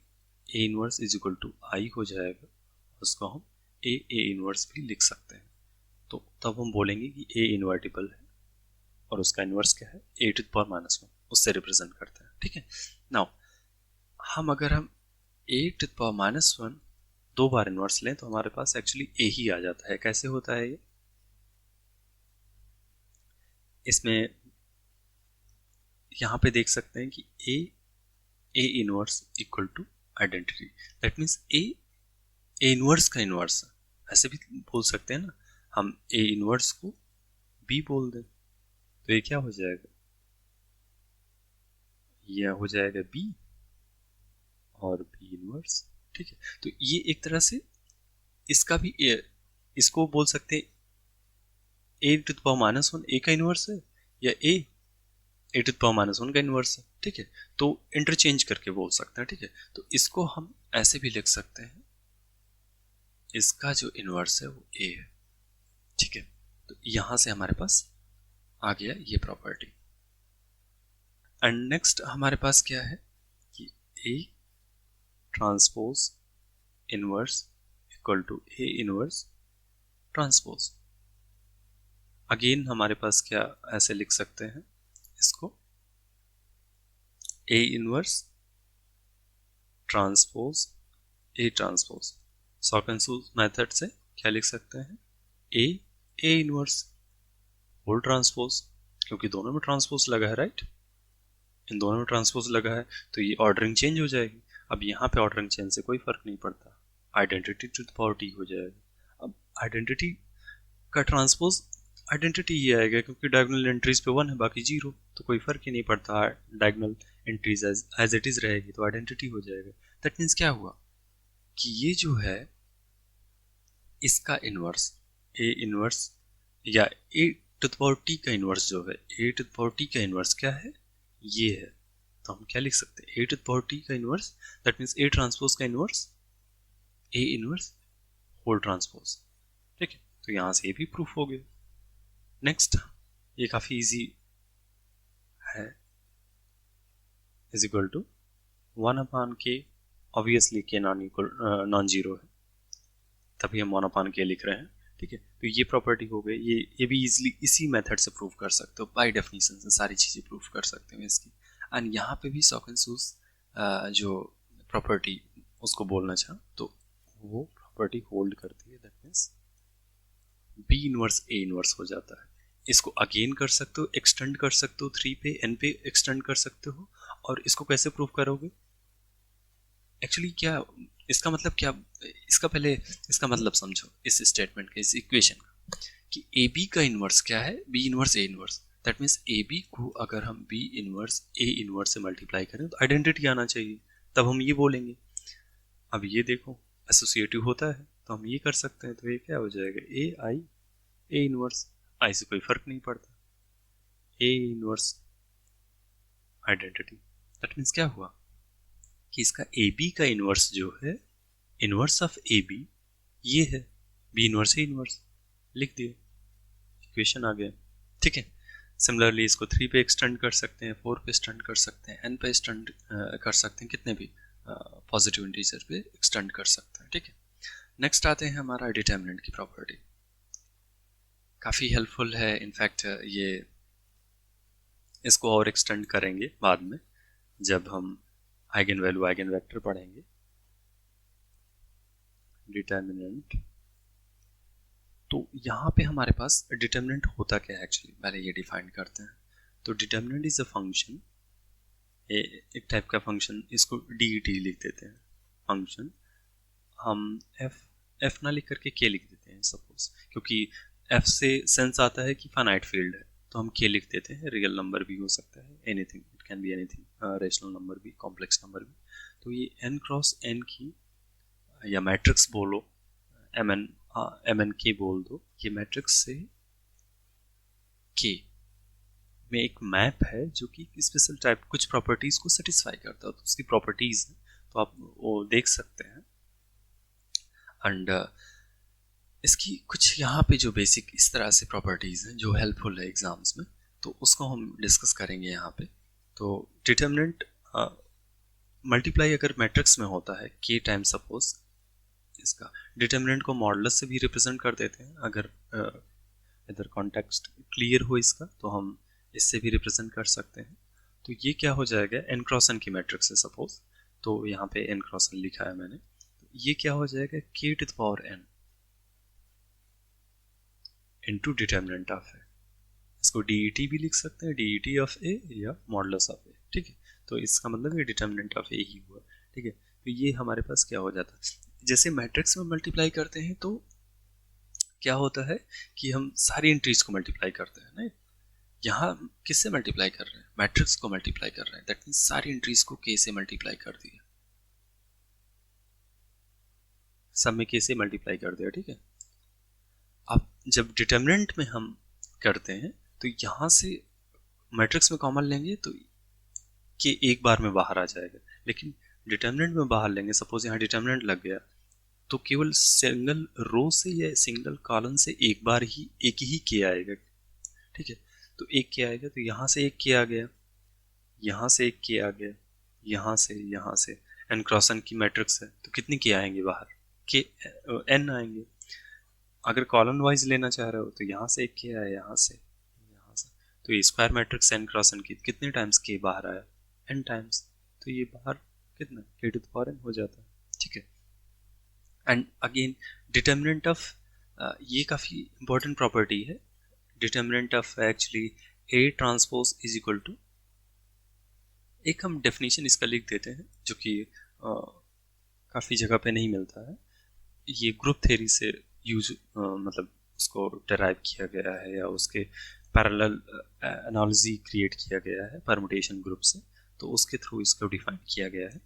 inverse is equal to I हो जाएगा, उसको हम ए इनवर्स भी लिख सकते हैं। तो तब हम बोलेंगे कि ए इन्वर्टिबल है और उसका इनवर्स क्या है, ए टू द पावर -1, उससे रिप्रेजेंट करते हैं। ठीक है, नाउ अगर हम ए टू द पावर -1 2 बार इनवर्स लें तो हमारे पास एक्चुअली ए ही आ जाता है। कैसे होता है ये, इसमें यहाँ पे देख सकते हैं कि A A inverse equal to identity. That means A inverse का इनवर्स है, ऐसे भी बोल सकते हैं ना हम, ए इनवर्स को बी बोल दें तो ये क्या हो जाएगा, यह हो जाएगा बी और बी इनवर्स। ठीक है, तो ये एक तरह से इसका भी इसको बोल सकते हैं A to the power minus one A का इनवर्स है, या A to the power minus one का इनवर्स है। ठीक है, तो इंटरचेंज करके बोल सकते हैं। ठीक है, तो इसको हम ऐसे भी लिख सकते हैं, इसका जो इनवर्स है वो ए है। ठीक है, तो यहां से हमारे पास आ गया ये प्रॉपर्टी। एंड नेक्स्ट हमारे पास क्या है कि A transpose inverse equal to A inverse transpose. Again हमारे पास क्या ऐसे लिख सकते हैं इसको, A inverse transpose A transpose. सॉकन्सूज मेथड से क्या लिख सकते हैं, ए इनवर्स होल ट्रांसपोज, क्योंकि दोनों में ट्रांसपोज लगा है, राइट, इन दोनों में ट्रांसपोज लगा है तो ये ऑर्डरिंग चेंज हो जाएगी। अब यहाँ पे ऑर्डरिंग चेंज से कोई फर्क नहीं पड़ता, identity to the power T हो जाएगा। अब आइडेंटिटी का ट्रांसपोज आइडेंटिटी ही आएगा, क्योंकि डायगोनल एंट्रीज पे 1 है बाकी 0, तो कोई फर्क ही नहीं पड़ता, diagonal entries as it is रहेगी तो आइडेंटिटी हो जाएगा। दैट मीन्स क्या हुआ कि ये जो है इसका इनवर्स ए इनवर्स या A to the power T का इनवर्स जो है, A to the power T का इनवर्स क्या है, ये है। तो हम क्या लिख सकते हैं, A to the power T का inverse, that means A transpose का inverse A inverse whole transpose. ठीक है, तो यहां से ये भी प्रूफ हो गया। नेक्स्ट, ये काफी इजी है, is equal to 1/k। Obviously K non zero है, तभी हम 1/k लिख रहे हैं। ठीक है, तो ये प्रॉपर्टी हो गई, ये भी इजीली इसी मेथड से प्रूव कर सकते हो, बाय डेफिनेशन से सारी चीज़ें प्रूव कर सकते हो इसकी। एंड यहाँ पे भी सॉकन्सूज जो प्रॉपर्टी उसको बोलना चाह तो वो प्रॉपर्टी होल्ड करती है, that means B inverse A inverse हो जाता है। इसको अगेन कर सकते हो, एक्सटेंड कर सकते हो, 3 पे n पे एक्सटेंड कर सकते हो। और इसको कैसे प्रूव करोगे, एक्चुअली क्या इसका मतलब क्या, इसका पहले इसका मतलब समझो इस स्टेटमेंट का, इस इक्वेशन का, कि ए बी का इनवर्स क्या है, B inverse A inverse. That means A B को अगर हम बी इनवर्स ए इनवर्स से मल्टीप्लाई करें तो आइडेंटिटी आना चाहिए, तब हम ये बोलेंगे। अब ये देखो एसोसिएटिव होता है तो हम ये कर सकते हैं, तो ये क्या हो जाएगा, ए आई ए इनवर्स, आई से कोई फर्क नहीं पड़ता, A inverse identity. That means क्या हुआ कि इसका ए बी का इनवर्स जो है, इनवर्स ऑफ ए बी ये है, बी इनवर्स ए इनवर्स लिख दिए, इक्वेशन आ गया। ठीक है, सिमिलरली इसको 3 पे एक्सटेंड कर सकते हैं, 4 पे एक्सटेंड कर सकते हैं, n पे एक्सटेंड कर सकते हैं, कितने भी पॉजिटिव इंटीजर पे एक्सटेंड कर सकते हैं। ठीक है, नेक्स्ट आते हैं हमारा डिटर्मिनेंट की प्रॉपर्टी। काफ़ी हेल्पफुल है, इनफैक्ट ये इसको और एक्सटेंड करेंगे बाद में जब हम आइगन वैल्यू आइगन वेक्टर पढ़ेंगे। डिटर्मिनेंट, तो यहाँ पे हमारे पास डिटर्मिनेंट होता क्या है एक्चुअली, पहले ये डिफाइन करते हैं। तो डिटर्मिनेंट इज अ फंक्शन, एक टाइप का फंक्शन, इसको डी लिख देते हैं फंक्शन, हम एफ ना लिख करके के लिख देते हैं सपोज, क्योंकि एफ से सेंस आता है कि फाइनाइट फील्ड है, तो हम के लिख देते हैं। रियल नंबर भी हो सकता है, anything, it can be anything, rational number भी, कॉम्प्लेक्स नंबर भी। तो ये n क्रॉस n की, या मैट्रिक्स बोलो, एम एन के बोल दो, ये मैट्रिक्स से के में एक मैप है जो कि स्पेशल टाइप कुछ प्रॉपर्टीज को सेटिस्फाई करता है, तो उसकी प्रॉपर्टीज है, तो आप वो देख सकते हैं। एंड इसकी कुछ यहाँ पे जो बेसिक इस तरह से प्रॉपर्टीज हैं जो हेल्पफुल है एग्जाम्स में, तो उसको हम डिस्कस करेंगे यहाँ पे। तो डिटर्मिनेंट मल्टीप्लाई अगर मैट्रिक्स में होता है के टाइम, सपोज इसका डिटर्मिनेंट को मॉडुलस से भी रिप्रेजेंट कर देते हैं, अगर इधर कॉन्टेक्स्ट क्लियर हो इसका तो हम इससे भी रिप्रेजेंट कर सकते हैं। तो ये क्या हो जाएगा, n क्रॉस n की मैट्रिक्स है सपोज, तो यहाँ पे n क्रॉस n लिखा है मैंने, तो ये क्या हो जाएगा, k to the power n into determinant of A. इसको DET भी लिख सकते हैं, DET ऑफ ए या मॉडुलस ऑफ ए। ठीक है, तो इसका मतलब ये डिटर्मिनेंट ऑफ ए ही हुआ, ठीक है। तो ये हमारे पास क्या हो जाता है, जैसे मैट्रिक्स में मल्टीप्लाई करते हैं तो क्या होता है कि हम सारी एंट्रीज को मल्टीप्लाई करते हैं ना। यहाँ किससे मल्टीप्लाई कर रहे हैं, मैट्रिक्स को मल्टीप्लाई कर रहे हैं, दैट मीन्स सारी एंट्रीज को के से मल्टीप्लाई कर दिया, सब में के से मल्टीप्लाई कर दिया, ठीक है। अब जब डिटर्मिनेंट में हम करते हैं तो यहाँ से मैट्रिक्स में कॉमन लेंगे तो के एक बार में बाहर आ जाएगा, लेकिन डिटर्मिनेंट में बाहर लेंगे, सपोज यहाँ डिटर्मिनेंट लग गया तो केवल सिंगल रो से या सिंगल कॉलम से एक बार ही एक ही के आएगा, ठीक है। तो एक के आएगा तो यहाँ से एक के आ गया, यहाँ से एक के आ गया, यहाँ से एन क्रॉस एन की मैट्रिक्स है तो कितनी के आएंगे बाहर, के एन आएंगे। अगर कॉलम वाइज लेना चाह रहे हो तो यहाँ से एक के आया, यहाँ से, तो ये square matrix N cross N की कितने टाइम्स के बाहर आया, एन टाइम्स, तो ये बाहर कितना के टू द पावर एन हो जाता है, ठीक है। एंड अगेन डिटर्मिनेंट ऑफ, ये काफ़ी इंपॉर्टेंट प्रॉपर्टी है, determinant of actually A transpose is equal to, एक हम डेफिनेशन इसका लिख देते हैं जो कि काफ़ी जगह पे नहीं मिलता है, ये ग्रुप थ्योरी से यूज मतलब उसको डराइव किया गया है या उसके पैरेलल एनालॉजी क्रिएट किया गया है परमुटेशन ग्रुप से, तो उसके थ्रू इसको डिफाइन किया गया है।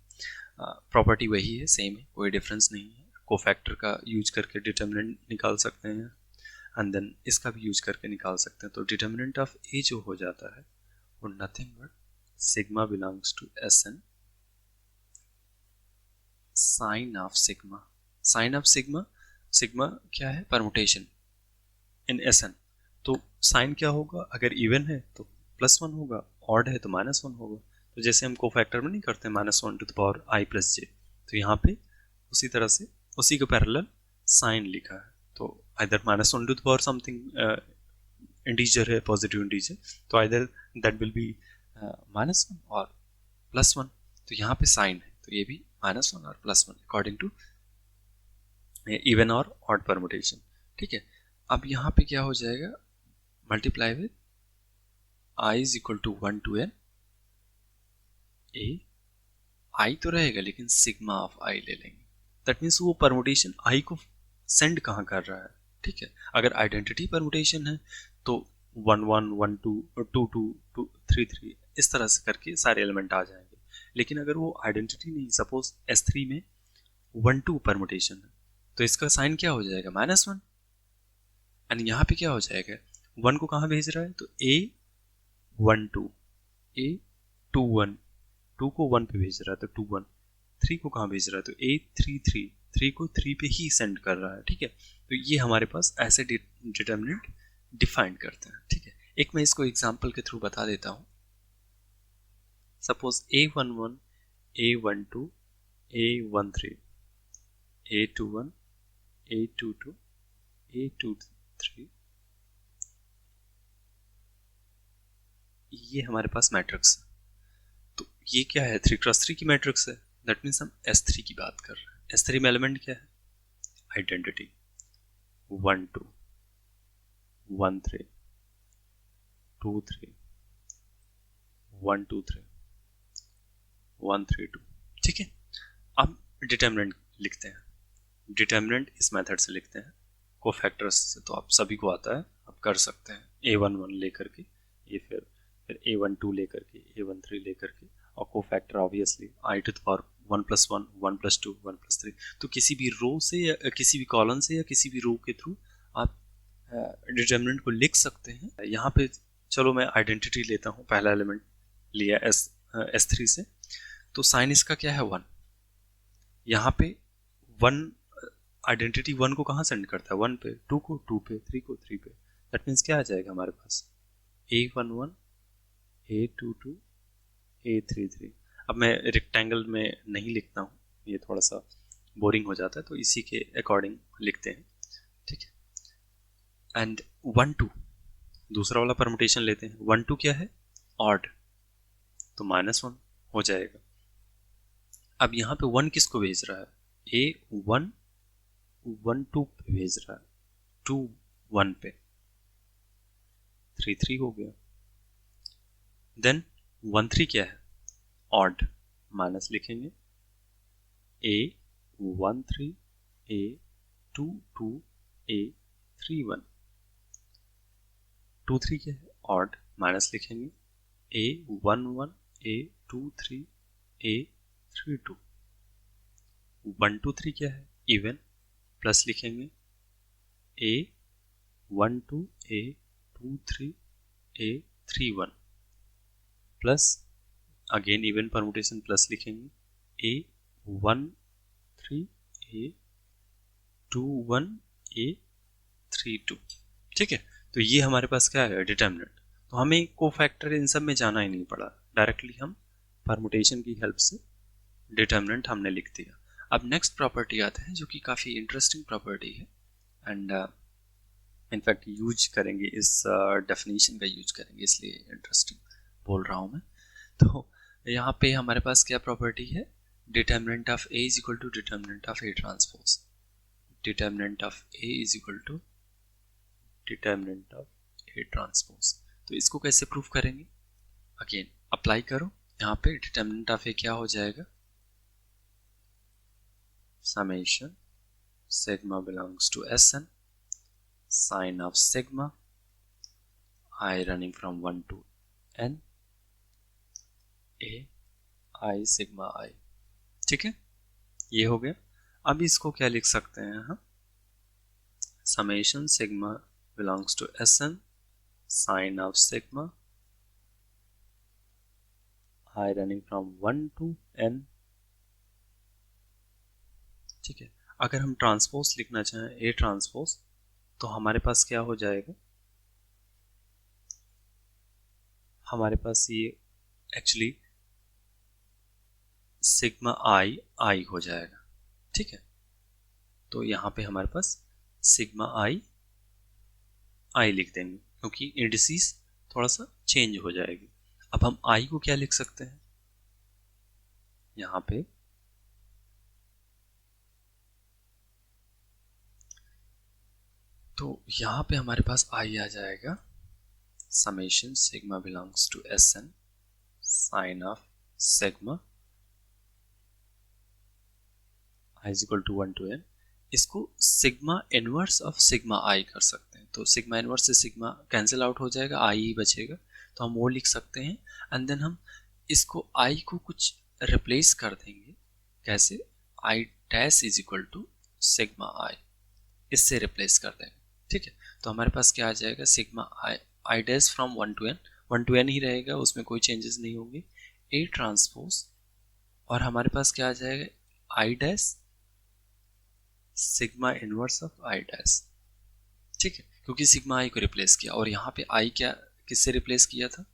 प्रॉपर्टी वही है, सेम है, कोई डिफरेंस नहीं है। कोफैक्टर का यूज करके डिटर्मिनेंट निकाल सकते हैं एंड देन इसका भी यूज करके निकाल सकते हैं। तो डिटर्मिनेंट ऑफ ए जो हो जाता है वो nothing but sigma belongs to S N sign of sigma. Sign of sigma, sigma क्या है, परमुटेशन इन एस एन। तो साइन क्या होगा, अगर इवन है तो +1 होगा, ऑड है तो -1 होगा। तो जैसे हम कोफैक्टर में नहीं करते -1 to the power i + j, तो यहाँ पे उसी तरह से उसी के पैरेलल साइन लिखा है, तो either -1 to the power something integer है, पॉजिटिव इंटीजर, तो आइदर दैट विल बी -1 और +1। तो यहाँ पे साइन है तो ये भी -1 और +1 अकॉर्डिंग टू इवन और ऑड परमुटेशन, ठीक है। अब यहाँ पे क्या हो जाएगा, multiply with i is equal to 1 to n a, i तो रहेगा लेकिन सिग्मा ऑफ i ले लेंगे, दैट मीन्स वो परमुटेशन i को सेंड कहाँ कर रहा है, ठीक है। अगर आइडेंटिटी परमुटेशन है तो 1 1 1 2 2 2 2 3 3 इस तरह से करके सारे एलिमेंट आ जाएंगे। लेकिन अगर वो आइडेंटिटी नहीं, सपोज S3 में 1 2 परमुटेशन है तो इसका साइन क्या हो जाएगा, -1, एंड यहाँ पे क्या हो जाएगा, 1 को कहाँ भेज रहा है तो A 1 2, A 2 1, 2 को 1 पे भेज रहा है तो 2 1, 3 को कहाँ भेज रहा है तो A 3 3, 3 को 3 पे ही सेंड कर रहा है, ठीक है। तो ये हमारे पास ऐसे डिटर्मिनेंट डिफाइन करते हैं, ठीक है। एक मैं इसको एग्जांपल के थ्रू बता देता हूँ। Suppose A11, A12, A13, A21, A22, A23, ये हमारे पास मैट्रिक्स है। तो ये क्या है, 3x3 की मैट्रिक्स है, दैट मीन्स हम S3 की बात कर रहे हैं। S3 में एलिमेंट क्या है, आइडेंटिटी 1 2 1 3 2 3 1 2 3 1 3 2, ठीक है। अब डिटर्मिनेंट लिखते हैं, डिटर्मिनेंट इस मेथड से लिखते हैं, कोफैक्टर्स से तो आप सभी को आता है, आप कर सकते हैं, A11 लेकर के ये फिर A12 लेकर के A13 लेकर के, और cofactor obviously i to the power 1 + 1 1 + 2 1 + 3। तो किसी भी रो से या किसी भी कॉलम से या किसी भी रो के थ्रू आप डिटर्मिनेंट को लिख सकते हैं। यहाँ पे चलो मैं आइडेंटिटी लेता हूँ, पहला एलिमेंट लिया S3 से, तो साइन इसका क्या है 1, यहाँ पे 1 आइडेंटिटी 1 को कहाँ सेंड करता है, 1 पे, 2 को 2 पे, 3 को 3 पे, दैट मीन्स क्या आ जाएगा हमारे पास A11 A22 A33। अब मैं रेक्टेंगल में नहीं लिखता हूँ, ये थोड़ा सा बोरिंग हो जाता है, तो इसी के अकॉर्डिंग लिखते हैं, ठीक है। एंड 1 2 दूसरा वाला परमुटेशन लेते हैं, 1 2 क्या है, ऑड, तो -1 हो जाएगा। अब यहाँ पे 1 किसको भेज रहा है, A1 1 2 पे भेज रहा है, 2 1 पे, 3 3 हो गया। देन 1 3 क्या है, ऑड माइनस लिखेंगे, A13 A22 A31, 23 क्या है ऑड माइनस लिखेंगे, A11 A23 A32, 123 क्या है इवन प्लस लिखेंगे, A12 A23 A31 plus again even permutation plus लिखेंगे, A13 A21 A32। ठीक है, तो ये हमारे पास क्या है डिटर्मिनेंट। तो हमें कोफैक्टर इन सब में जाना ही नहीं पड़ा, डायरेक्टली हम परमुटेशन की हेल्प से डिटर्मिनेंट हमने लिख दिया। अब नेक्स्ट प्रॉपर्टी आते हैं जो कि काफ़ी इंटरेस्टिंग प्रॉपर्टी है एंड इनफैक्ट यूज करेंगे, इस डेफिनेशन का यूज करेंगे इसलिए इंटरेस्टिंग बोल रहा हूँ मैं। तो यहाँ पे हमारे पास क्या प्रॉपर्टी है, determinant of A is equal to determinant of A transpose, determinant of A is equal to determinant of A transpose. तो इसको कैसे प्रूफ करेंगे, अगेन अप्लाई करो, यहाँ पे डिटर्मिनेंट ऑफ A क्या हो जाएगा, summation sigma belongs to Sn sin of sigma I running from 1 to n a I sigma I। ठीक है, ये हो गया। अब इसको क्या लिख सकते हैं हम, summation sigma belongs to Sn sin of sigma I running from 1 to n। ठीक है, अगर हम ट्रांसपोज लिखना चाहें A ट्रांसपोज तो हमारे पास क्या हो जाएगा, हमारे पास ये एक्चुअली सिग्मा आई हो जाएगा। ठीक है, तो यहाँ पे हमारे पास सिग्मा आई लिख देंगे क्योंकि इंडिसेस थोड़ा सा चेंज हो जाएगी। अब हम आई को क्या लिख सकते हैं, यहाँ पे तो यहाँ पे हमारे पास आई आ जाएगा, summation sigma belongs to S N sign of sigma i is equal to 1 to n। इसको sigma inverse of sigma i कर सकते हैं, तो सिग्मा इनवर्स से सिग्मा कैंसिल आउट हो जाएगा, आई ही बचेगा, तो हम वो लिख सकते हैं। एंड देन हम इसको आई को कुछ रिप्लेस कर देंगे, कैसे, I dash is equal to sigma I, इससे रिप्लेस कर देंगे। ठीक है, तो हमारे पास क्या आ जाएगा, sigma I dash from 1 to n, 1 to n ही रहेगा, उसमें कोई चेंजेस नहीं होंगे, ए ट्रांसपोज, और हमारे पास क्या आ जाएगा, आई dash sigma inverse of I dash. ठीक है, क्योंकि सिग्मा आई को रिप्लेस किया, और यहाँ पे आई क्या किससे रिप्लेस किया था,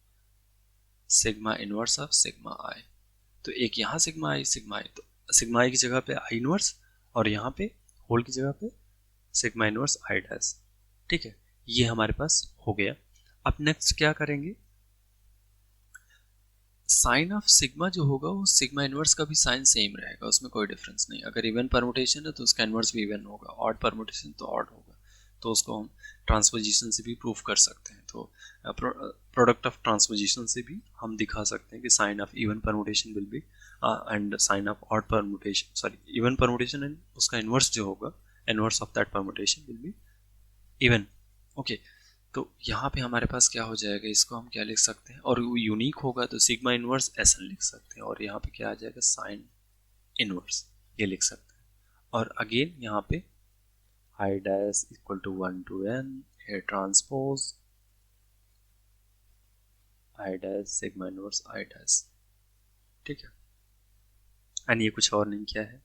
सिग्मा इनवर्स ऑफ सिग्मा आई। तो एक यहाँ सिग्मा आई, तो सिग्मा आई की जगह पे आई इनवर्स, और यहाँ पे होल की जगह पे सिग्मा इनवर्स आई डैश। ठीक है, ये हमारे पास हो गया। अब नेक्स्ट क्या करेंगे, साइन ऑफ सिग्मा जो होगा वो सिग्मा इनवर्स का भी साइन सेम रहेगा, उसमें कोई डिफरेंस नहीं। अगर इवन परमुटेशन है तो उसका इनवर्स भी इवन होगा, ऑड परमुटेशन तो ऑड होगा, तो उसको हम ट्रांसपोजिशन से भी प्रूफ कर सकते हैं। तो प्रोडक्ट ऑफ ट्रांसपोजिशन से भी हम दिखा सकते हैं कि sign of even permutation will be and sign of odd permutation, sorry even permutation and उसका इनवर्स जो होगा, inverse of that permutation will be even. Okay, तो यहाँ पे हमारे पास क्या हो जाएगा, इसको हम क्या लिख सकते हैं, और वो यूनिक होगा तो सिग्मा इनवर्स एस एन लिख सकते हैं, और यहाँ पे क्या आ जाएगा, साइन इनवर्स ये लिख सकते हैं। और अगेन यहाँ पे i dash equal to 1 to n A transpose i dash sigma inverse i dash. ठीक है, एंड ये कुछ और नहीं क्या है,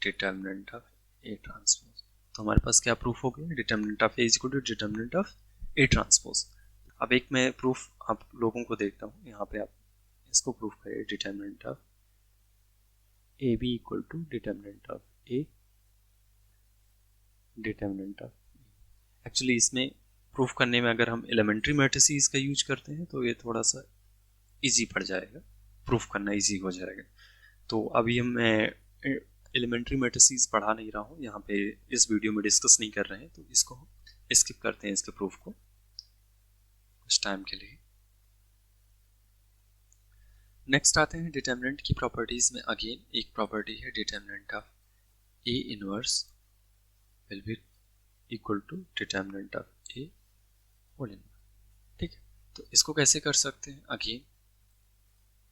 डिटर्मिनेंट ऑफ ए ट्रांसपोज। तो हमारे पास क्या प्रूफ हो गया, determinant of A is equal to determinant of A transpose. अब एक मैं प्रूफ आप लोगों को देखता हूँ, यहाँ पे आप इसको प्रूफ करिए, determinant of A B equal to determinant of A, determinant of, actually इसमें प्रूफ करने में अगर हम एलिमेंट्री मैट्रिसेस का यूज करते हैं तो ये थोड़ा सा इजी पड़ जाएगा, प्रूफ करना इजी हो जाएगा। तो अभी मैं एलिमेंट्री मैट्रिसेस पढ़ा नहीं रहा हूँ, यहाँ पे इस वीडियो में डिस्कस नहीं कर रहे हैं, तो इसको स्किप करते हैं, इसके प्रूफ को कुछ टाइम के लिए। नेक्स्ट आते हैं डिटर्मिनेंट की प्रॉपर्टीज में। अगेन एक प्रॉपर्टी है determinant of A inverse will be equal to determinant of A whole inverse. ठीक है, तो इसको कैसे कर सकते हैं? अगेन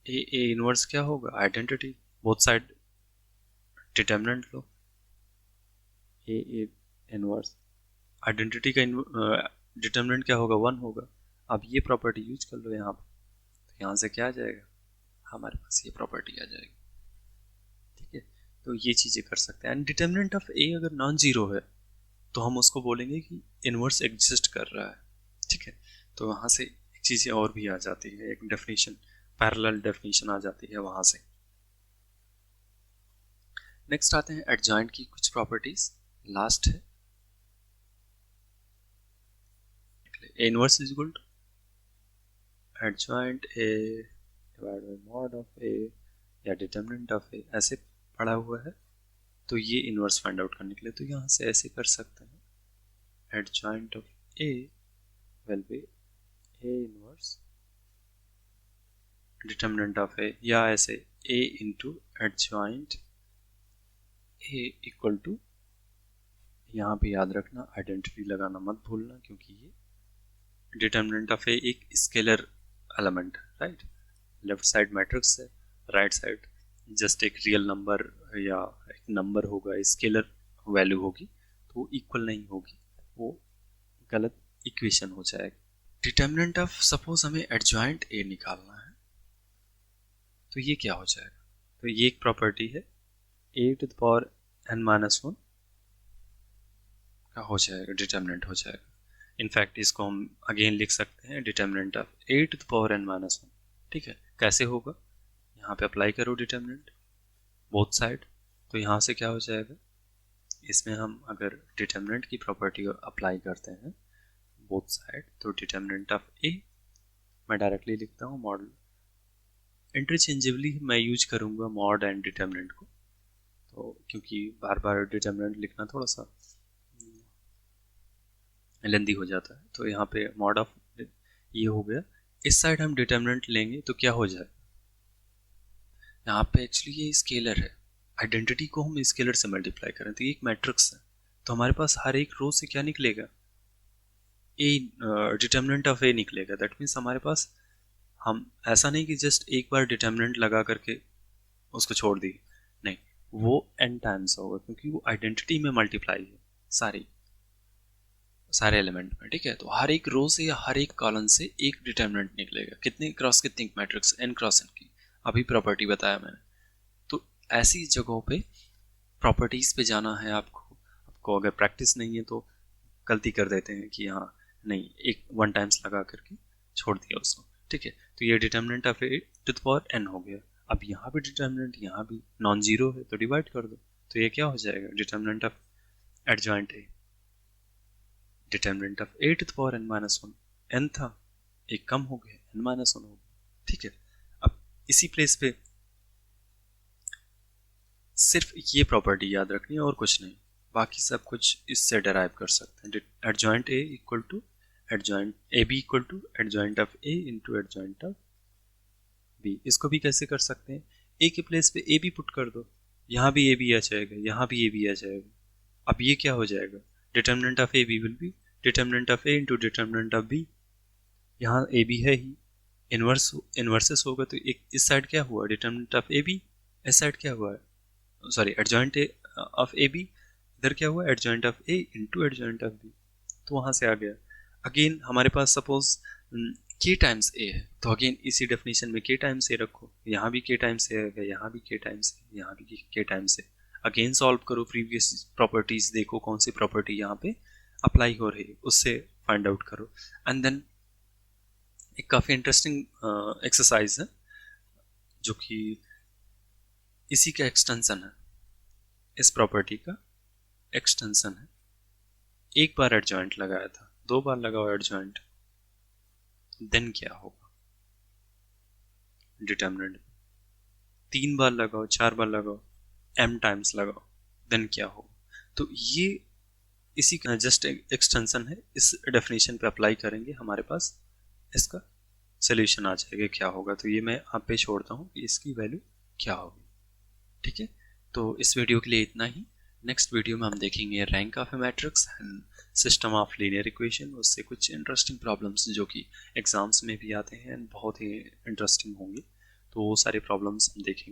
ए इनवर्स क्या होगा? Identity, both side determinant low. A inverse identity का डिटर्मिनेंट क्या होगा? 1 होगा। अब ये प्रॉपर्टी यूज कर लो यहाँ पर, तो यहाँ से क्या आ जाएगा? हमारे पास ये प्रॉपर्टी आ जाएगी। ठीक है, तो ये चीज़ें कर सकते हैं। एंड डिटर्मिनेंट ऑफ ए अगर नॉन जीरो है तो हम उसको बोलेंगे कि इनवर्स एग्जिस्ट कर रहा है। ठीक है, तो वहाँ से चीज़ें और भी आ जाती है, एक डेफिनेशन, पैरेलल डेफिनेशन आ जाती है वहाँ से। नेक्स्ट आते हैं एडजॉइंट की कुछ प्रॉपर्टीज। लास्ट है A inverse is equal to adjoint A divide by mod of A या डिटर्मिनेंट ऑफ ए, ऐसे पढ़ा हुआ है। तो ये इनवर्स फाइंड आउट करने के लिए तो यहाँ से ऐसे कर सकते हैं, adjoint of A will be A inverse determinant of A, या ऐसे A into adjoint A equal to, यहाँ पे याद रखना आइडेंटिटी लगाना मत भूलना, क्योंकि ये डिटर्मिनेंट ऑफ ए एक स्केलर एलिमेंट है, राइट। लेफ्ट साइड मैट्रिक्स है, राइट साइड जस्ट एक रियल नंबर या एक नंबर होगा, स्केलर वैल्यू होगी, तो वो इक्वल नहीं होगी, वो गलत इक्वेशन हो जाएगा। डिटर्मिनेंट ऑफ, सपोज हमें एडजॉइंट ए निकालना है, तो ये क्या हो जाएगा? तो ये एक प्रॉपर्टी है, A to the power n minus 1 का हो जाएगा, डिटर्मिनेंट हो जाएगा। इनफैक्ट इसको हम अगेन लिख सकते हैं determinant of A to the power n minus 1। ठीक है, कैसे होगा? यहाँ पे अप्लाई करो डिटर्मिनेंट बोथ साइड, तो यहाँ से क्या हो जाएगा? इसमें हम अगर डिटर्मिनेंट की प्रॉपर्टी अप्लाई करते हैं बोथ साइड, तो डिटर्मिनेंट ऑफ ए मैं डायरेक्टली लिखता हूँ मॉडल, इंटरचेंजेबली मैं यूज करूँगा मॉड एंड डिटर्मिनेंट को, तो क्योंकि बार बार डिटर्मिनेंट लिखना थोड़ा सा लेंदी हो जाता है, तो यहाँ पे मॉड ऑफ ये हो गया। इस साइड हम डिटर्मिनेंट लेंगे तो क्या हो जाएगा? यहाँ पे एक्चुअली ये स्केलर है, आइडेंटिटी को हम स्केलर से मल्टीप्लाई करें तो ये एक मैट्रिक्स है, तो हमारे पास हर एक रो से क्या निकलेगा? ए, डिटर्मिनेंट ऑफ ए निकलेगा। दैट मीन्स हमारे पास, हम ऐसा नहीं कि जस्ट एक बार डिटर्मिनेंट लगा करके उसको छोड़ दी, नहीं, वो n टाइम्स होगा, क्योंकि वो आइडेंटिटी में मल्टीप्लाई है सारे एलिमेंट में। ठीक है, तो हर एक रो से या हर एक कॉलम से एक डिटर्मिनेंट निकलेगा। कितने क्रॉस कितनी मैट्रिक्स? n क्रॉस n की, अभी प्रॉपर्टी बताया मैंने। तो ऐसी जगहों पे प्रॉपर्टीज पे जाना है आपको अगर प्रैक्टिस नहीं है तो गलती कर देते हैं कि हाँ नहीं, एक 1 टाइम्स लगा करके छोड़ दिया उसको। ठीक है, तो ये determinant of A to the power n हो गया। अब यहाँ भी डिटर्मिनेंट, यहाँ भी नॉन जीरो है, तो डिवाइड कर दो, तो ये क्या हो जाएगा? Determinant of adjoint A, determinant of A to the power n minus 1, n था, एक कम हो गया, n माइनस 1 हो गया। ठीक है, अब इसी प्लेस पे सिर्फ ये प्रॉपर्टी याद रखनी है और कुछ नहीं, बाकी सब कुछ इससे डराइव कर सकते हैं। Adjoint A equal to adjoint A B equal to adjoint of A into adjoint of B. इसको भी कैसे कर सकते हैं? ए के प्लेस पे ए बी पुट कर दो, यहाँ भी ए बी आ जाएगा, यहाँ भी ए बी आ जाएगा। अब ये क्या हो जाएगा? Determinant of A B will be determinant of A into determinant of B. यहाँ ए बी है ही, इनवर्सेस होगा, तो एक इस साइड क्या हुआ? डिटर्मिनेंट ऑफ ए बी, इस साइड क्या हुआ? Sorry, adjoint of A B, इधर क्या हुआ? Adjoint of A into adjoint of B, तो वहां से आ गया। अगेन हमारे पास सपोज के टाइम्स ए है, तो अगेन इसी डेफिनेशन में के टाइम्स ए रखो, यहाँ भी के टाइम्स ए है, यहाँ भी के टाइम्स ए, यहाँ भी के टाइम्स ए। अगेन सॉल्व करो, प्रीवियस प्रॉपर्टीज देखो कौन सी प्रॉपर्टी यहाँ पे अप्लाई हो रही है, उससे फाइंड आउट करो। एंड देन एक काफ़ी इंटरेस्टिंग एक्सरसाइज है जो कि इसी का एक्सटेंशन है, इस प्रॉपर्टी का एक्सटेंशन है। एक बार एडजॉइंट लगाया था, 2 बार लगाओ एडजॉइंट, देन क्या होगा? डिटर्मिनेंट 3 बार लगाओ, 4 बार लगाओ, m टाइम्स लगाओ, देन क्या होगा? तो ये इसी का जस्ट एक्सटेंशन है, इस डेफिनेशन पे अप्लाई करेंगे, हमारे पास इसका सोल्यूशन आ जाएगा क्या होगा। तो ये मैं आप पे छोड़ता हूँ कि इसकी वैल्यू क्या होगी। ठीक है, तो इस वीडियो के लिए इतना ही। नेक्स्ट वीडियो में हम देखेंगे rank of A matrix and system of linear equation, उससे कुछ इंटरेस्टिंग प्रॉब्लम्स जो कि एग्जाम्स में भी आते हैं एंड बहुत ही इंटरेस्टिंग होंगे। तो वो सारे प्रॉब्लम्स हम देखेंगे।